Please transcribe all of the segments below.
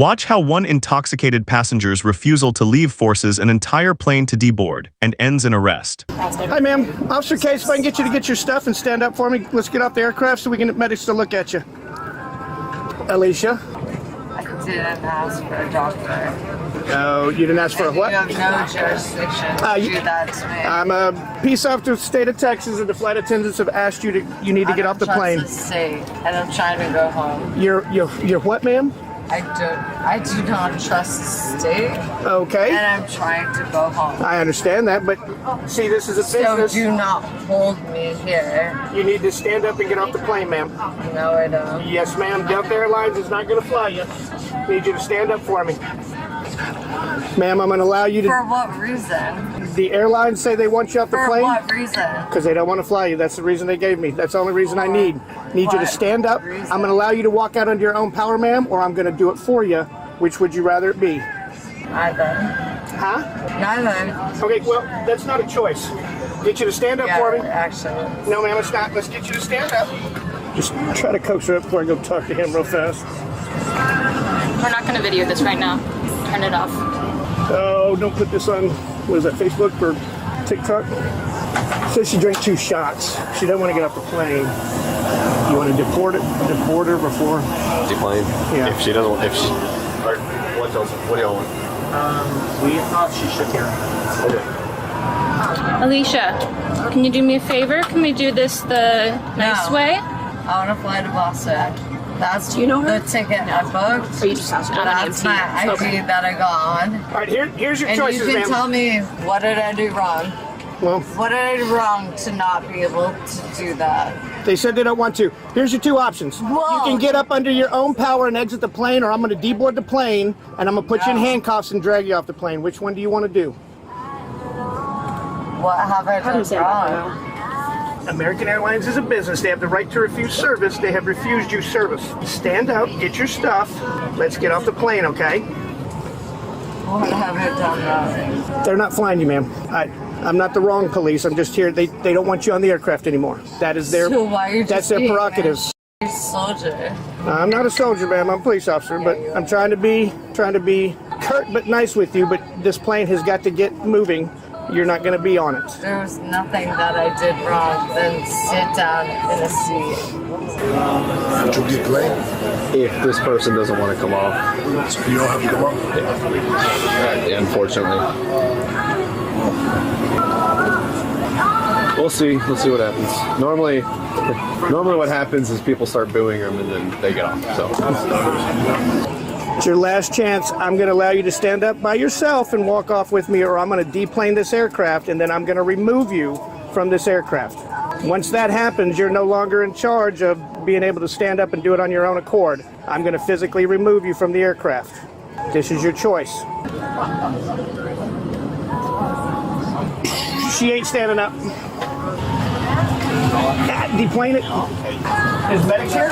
Watch how one intoxicated passenger's refusal to leave forces an entire plane to deboard and ends in arrest. Hi, ma'am. Officer Case, if I can get you to get your stuff and stand up for me, let's get off the aircraft so we can get medics to look at you. Alicia? I didn't ask for a doctor. No, you didn't ask for a what? You have no jurisdiction to do that to me. I'm a peace officer of the state of Texas, and the flight attendants have asked you you need to get off the plane. I don't trust the state, and I'm trying to go home. You're what, ma'am? I do not trust the state. Okay. And I'm trying to go home. I understand that, but see, this is a business. So do not hold me here. You need to stand up and get off the plane, ma'am. No, I don't. Yes, ma'am. Delta Airlines is not going to fly you. Need you to stand up for me. Ma'am, I'm going to allow you to... For what reason? The airlines say they want you off the plane. For what reason? Because they don't want to fly you. That's the reason they gave me. That's the only reason I need. Need you to stand up. Reason? I'm going to allow you to walk out under your own power, ma'am, or I'm going to do it for you. Which would you rather it be? Neither. Huh? Neither. Okay, well, that's not a choice. Get you to stand up for me. Actually. No, ma'am, it's not. Let's get you to stand up. Just try to coax her up before I go talk to him real fast. We're not going to video this right now. Turn it off. Oh, don't put this on, what is that, Facebook or TikTok? Says she drank 2 shots. She doesn't want to get off the plane. You want to deport her before? Deplane? Yeah. If she doesn't, what do y'all want? We thought she should hear. Okay. Alicia, can you do me a favor? Can we do this the nice way? I want to fly to Boston. That's Do you know her? the ticket I booked. Or you just asked her? That's my ID that I got on. All right, here's your And choices, you can ma'am. tell me, what did I do wrong? Well, What did I do wrong to not be able to do that? they said they don't want to. Here's your 2 options. Whoa. You can get up under your own power and exit the plane, or I'm going to deboard the plane, and I'm going to put you in handcuffs and drag you off the plane. Which one do you want to do? What have I done wrong? American Airlines is a business. They have the right to refuse service. They have refused you service. Stand up, get your stuff. Let's get off the plane, okay? What have I done wrong? They're not flying you, ma'am. I'm not the wrong police. I'm just here. They don't want you on the aircraft anymore. That is their So why are you that's just their being prerogative. a soldier? I'm not a soldier, ma'am. I'm a police officer, but I'm trying to be curt but nice with you. But this plane has got to get moving. You're not going to be on it. There was nothing that I did wrong than sit down in a seat. Would you deplane? If this person doesn't want to come off. So you don't have to come up? Yeah, unfortunately. We'll see what happens. Normally what happens is people start booing them and then they get off, so. It's your last chance. I'm going to allow you to stand up by yourself and walk off with me, or I'm going to deplane this aircraft, and then I'm going to remove you from this aircraft. Once that happens, you're no longer in charge of being able to stand up and do it on your own accord. I'm going to physically remove you from the aircraft. This is your choice. She ain't standing up. Deplane it. Is medics here?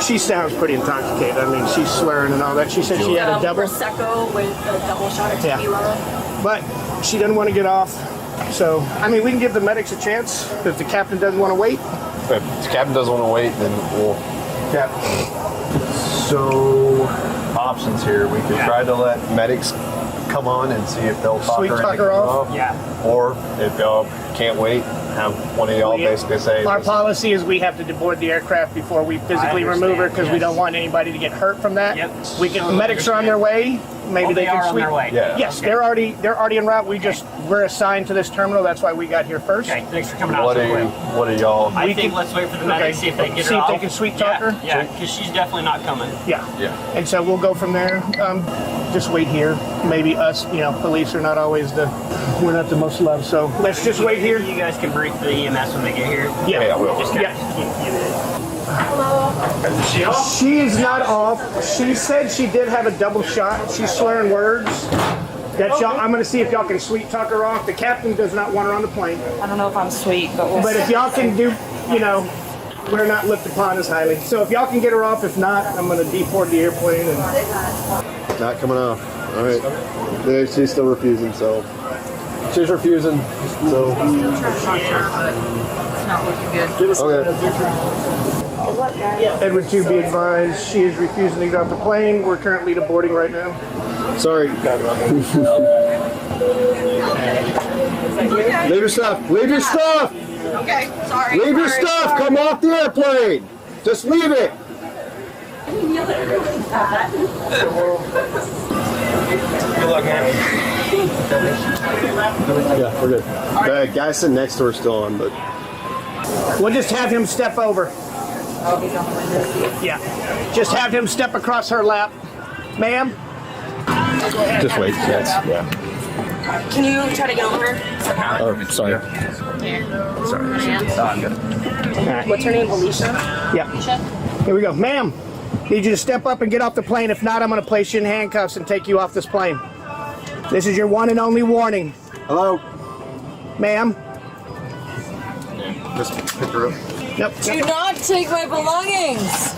She sounds pretty intoxicated. I mean, she's swearing and all that. She said she had a double. Prosecco with a double shot of tequila. But she doesn't want to get off. So, I mean, we can give the medics a chance if the captain doesn't want to wait. If the captain doesn't want to wait, then we'll... Captain. So, options here. We could try to let medics come on and see if they'll talk Sweet her talk into her coming off? off. Yeah. Or if y'all can't wait, have one of y'all basically say... Our policy is we have to deboard the aircraft before we physically remove her because we don't want anybody to get hurt from that. Yep. We can. Medics are on their way. Maybe they can are on sweep. their way. Yeah. Yes, they're already en route. We're assigned to this terminal. That's why we got here first. Okay, thanks for coming out. What are y'all... I think let's wait for the medics, see if they get her See if off. they can sweet talk her? Yeah, because she's definitely not coming. Yeah. Yeah. And so we'll go from there. Just wait here. Maybe us, police are not always we're not the most loved. So let's just wait here. You guys can brief the EMS when they get here. Yeah, I will. Just Yeah. Is she off? She is not off. She said she did have a double shot. She's swearing words. That y'all, I'm going to see if y'all can sweet talk her off. The captain does not want her on the plane. I don't know if I'm sweet, but we'll But see. if y'all can do, we're not looked upon as highly. So if y'all can get her off, if not, I'm going to deboard the airplane. And Not coming off. All right. She's still refusing, so... She's refusing, so... It's not looking good. Okay. Edward 2, be advised, she is refusing to get off the plane. We're currently deboarding right now. Sorry. Leave your stuff. Leave your stuff. Okay, sorry. Leave your stuff. Come off the airplane. Just leave it. Good luck, man. Yeah, we're good. The guy sitting next to her still on, but We'll just have him step over. Yeah. Just have him step across her lap. Ma'am? just wait. Yes. Yeah. Can you try to get over her? Oh, sorry. What's her name? Alicia? Yeah. Here we go. Ma'am, need you to step up and get off the plane. If not, I'm going to place you in handcuffs and take you off this plane. This is your one and only warning. Hello. Ma'am? Just pick her up. Yep. Do not take my belongings!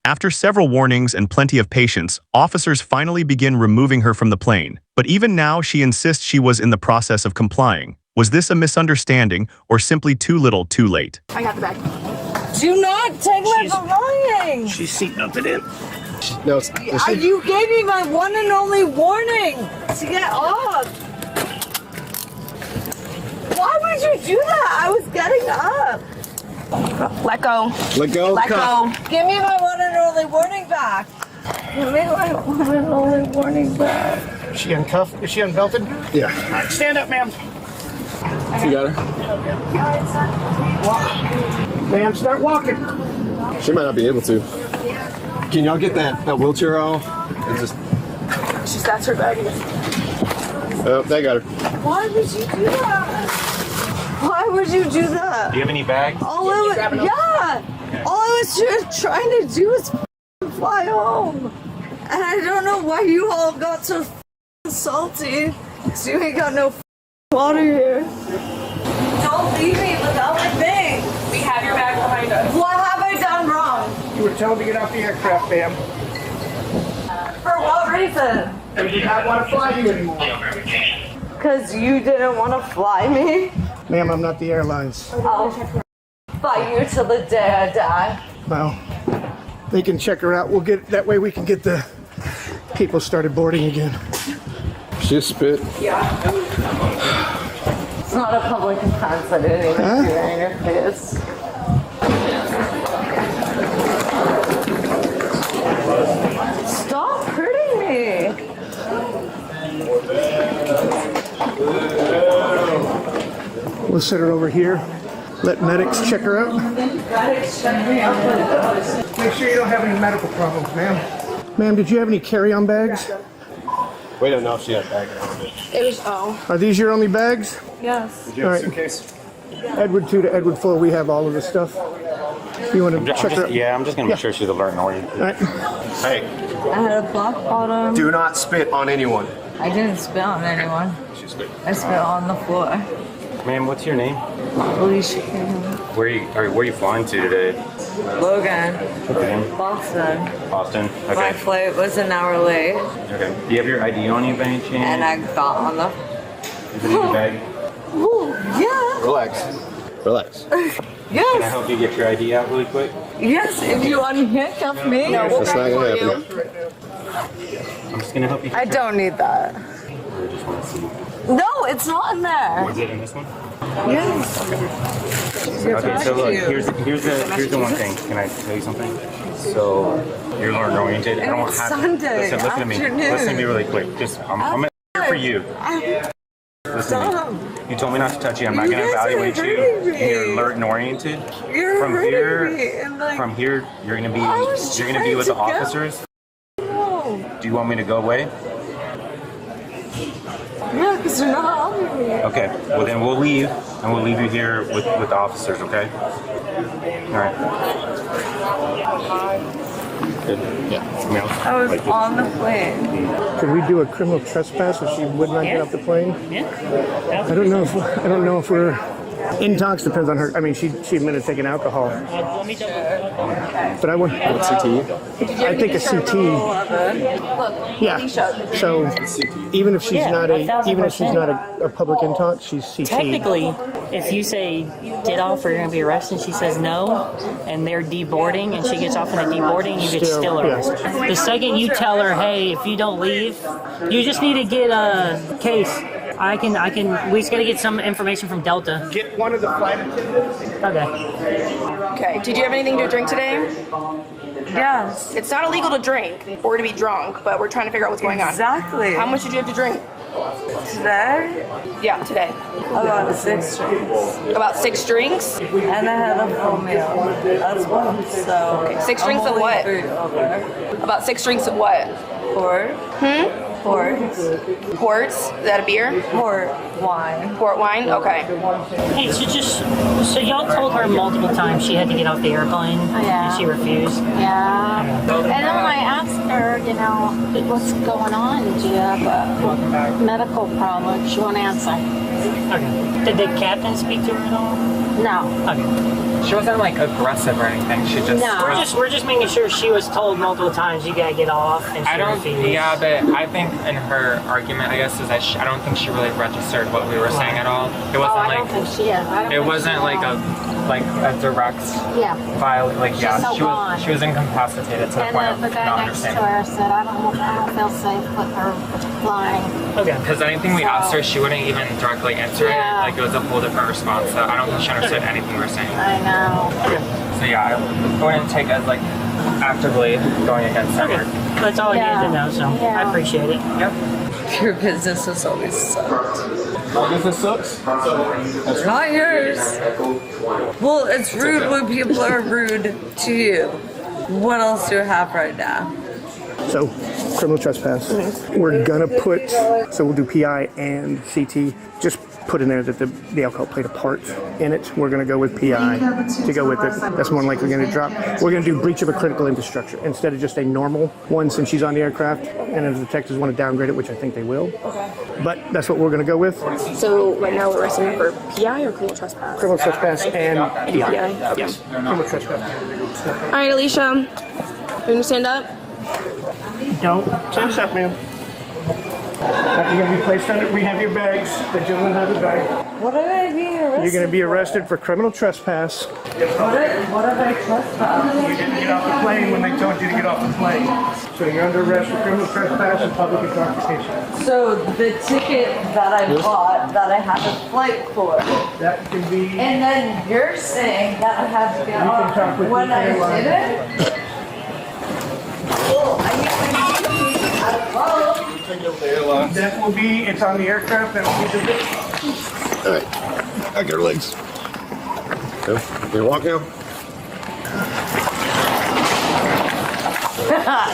After several warnings and plenty of patience, officers finally begin removing her from the plane. But even now, she insists she was in the process of complying. Was this a misunderstanding, or simply too little too late? I got the bag. Do not take my belongings! She's seatbelted in. No, You gave me my one and only warning to get off! Why would you do that? I was getting up! Let go. let go. Let go. Give me my one and only warning back! Give me my one and only warning back. Is she uncuffed? Is she unbelted? Yeah. Stand up, ma'am. You got her. Ma'am, start walking. She might not be able to. Can y'all get that wheelchair out? And just. That's her bag. Oh, they got her. Why would you do that? Why would you do that? Do you have any bags? All I was just trying to do was fly home. And I don't know why you all got so salty. So you ain't got no water here. Don't leave me without my thing. We have your bag behind us. What have I done wrong? You were told to get off the aircraft, ma'am. For what reason? They did not want to fly you anymore. Because you didn't want to fly me? Ma'am, I'm not the airlines. I'll fight you till the day I die. Well, they can check her out. We'll get that way. We can get the people started boarding again. She spit. It's not a public offense. I didn't even do it in your face. Stop hurting me. We'll set her over here. Let medics check her out. Medics check me out. Make sure you don't have any medical problems, ma'am. Ma'am, did you have any carry-on bags? We don't know if she had a bag or not. It was, oh. Are these your only bags? Yes. Did you have All a right. suitcase? Edward 2 to Edward 4, we have all of this stuff. You want to check her out? I'm just gonna make sure she's alert and oriented. All right. Hey, I had a black bottom. do not spit on anyone. I didn't spit on anyone. She spit. I spit on the floor. Ma'am, what's your name? Alicia. Where are you flying to today? Logan. Okay. Boston. Boston. My Okay. flight was an hour late, Okay. Do you have your ID on you by any chance? and I got on the. Is it in your bag? Oh, yeah. Relax. Relax. Can I Yes. help you get your ID out really quick? Yes. If you unhandcuff me. That's not gonna happen. I'm just gonna help you. I don't need that. I just want to see. No, it's not in there. Is it in this one? Yes. Okay, so look, here's the one thing. Can I tell you something? So you're learn oriented. I don't It's have. Sunday Listen to me. afternoon. Listen to me really quick. Just I'm here for you. Listen to me. You told me not to touch you. I'm not You going to guys are evaluate you. hurting me. You're alert and oriented. You're From hurting here, me, and like, from here, you're going to be I was with the trying to go. officers. no. Do you want me to go away? Yeah, because you're not helping me. Okay. Well, then we'll leave, and we'll leave you here with the officers. Okay. All right. Good. Yeah. Something else? I was Like this? on the plane. Could we do a criminal trespass if she would not get off the plane? I don't know if we're intox depends on her. I mean, she admitted taking alcohol. But I want. What CT? I think a CT. Yeah. So even if she's not a public intox, she's CT. Technically, if you say get off or you're going to be arrested, and she says no, and they're deboarding, and she gets off in the deboarding, you get still arrested. The second you tell her, hey, if you don't leave, you just need to get a case. We just got to get some information from Delta. Get one of the flight attendants. Okay. Okay. Did you have anything to drink today? Yes. It's not illegal to drink or to be drunk, but we're trying to figure out what's going on. Exactly. How much did you have to drink? Today? Yeah, today. About 6 drinks. About 6 drinks? And I had a full meal. That's one. So. Okay. 6 drinks of what? About 6 drinks of what? Port. Ports? Is that a beer? Port wine. Port wine? Okay. Hey, so y'all told her multiple times she had to get off the airplane, Yeah. and she refused. Yeah. And then when I asked her, you know, what's going on? Do you have a medical problem? She won't answer. Okay. Did the captain speak to her at all? No. Okay. She wasn't like aggressive or anything. She just. No. We're just making sure she was told multiple times you gotta get off, and she I don't. refused. Yeah, but I think in her argument, I guess, is that I don't think she really registered what we were saying at all. It wasn't I don't think she is. It wasn't like a direct violation. Like she was incapacitated to the point of And the guy not next to understanding. her said, I don't feel safe with her flying. Okay. Because anything we asked her, she wouldn't even directly answer Yeah. it. Like it was a whole different response. So I don't think she understood anything we were saying. I know. So yeah, I wouldn't take it as like actively going against her. Okay. That's all I needed to know, so I appreciate it. Yep. Your business has always sucked. My business sucks. Not yours. Well, it's rude when people are rude to you. What else do you have right now? So, criminal trespass. We're gonna put, so we'll do PI and CT. Just put in there that the alcohol played a part in it. We're gonna go with PI to go with it. That's more likely gonna drop. We're gonna do breach of a critical infrastructure instead of just a normal one since she's on the aircraft. And if the detectives want to downgrade it, which I think they will. Okay. But that's what we're gonna go with. So right now we're arresting her for PI or criminal trespass? Criminal trespass and PI. PI? Okay. Yes, criminal trespass. All right, Alicia. You want to stand up? Don't. Stand up, ma'am. You're going to be placed under, we have your bags. The gentleman has a bag. What are they being arrested? You're going to be arrested for criminal trespass. What are they trespassing? You didn't get off the plane when they told you to get off the plane. So you're under arrest for criminal trespass and public intoxication. So the ticket that I bought that I had a flight for. That can be... And then you're saying that I have to get off when I didn't? Well, I That will be, it's on the aircraft, that will be the... All right, I got her legs. Go. Can you walk now?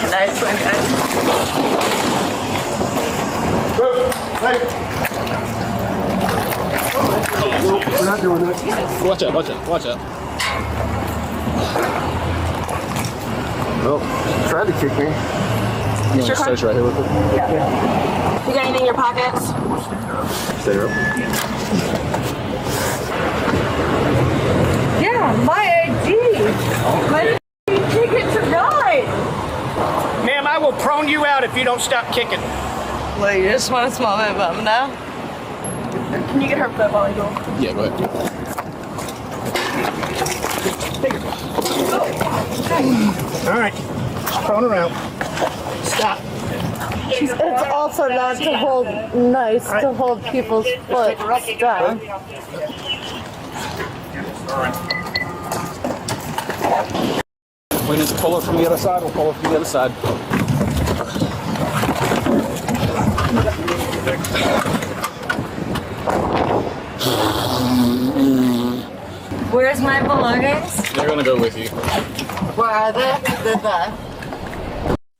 Nice one, guys. We're not doing that. Watch out, watch out, watch out. Well, tried to kick me. Is your card? Stay right here with it. Yeah. You got anything in your pockets? Stay up. Yeah, my ID. My ticket to ride. Ma'am, I will prone you out if you don't stop kicking. Well, you just want to smell my bum now? Can you get her foot while I go? Yeah, go ahead. All right, prone her out. Stop. It's also not to hold nice to hold people's foot down. We need to pull it from the other side. We'll pull it from the other side. Where's my belongings? They're gonna go with you. Where are they? They're there.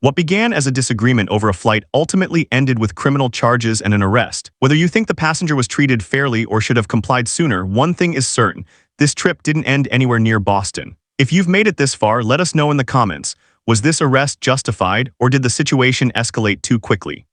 What began as a disagreement over a flight ultimately ended with criminal charges and an arrest. Whether you think the passenger was treated fairly or should have complied sooner, one thing is certain: this trip didn't end anywhere near Boston. If you've made it this far, let us know in the comments. Was this arrest justified, or did the situation escalate too quickly?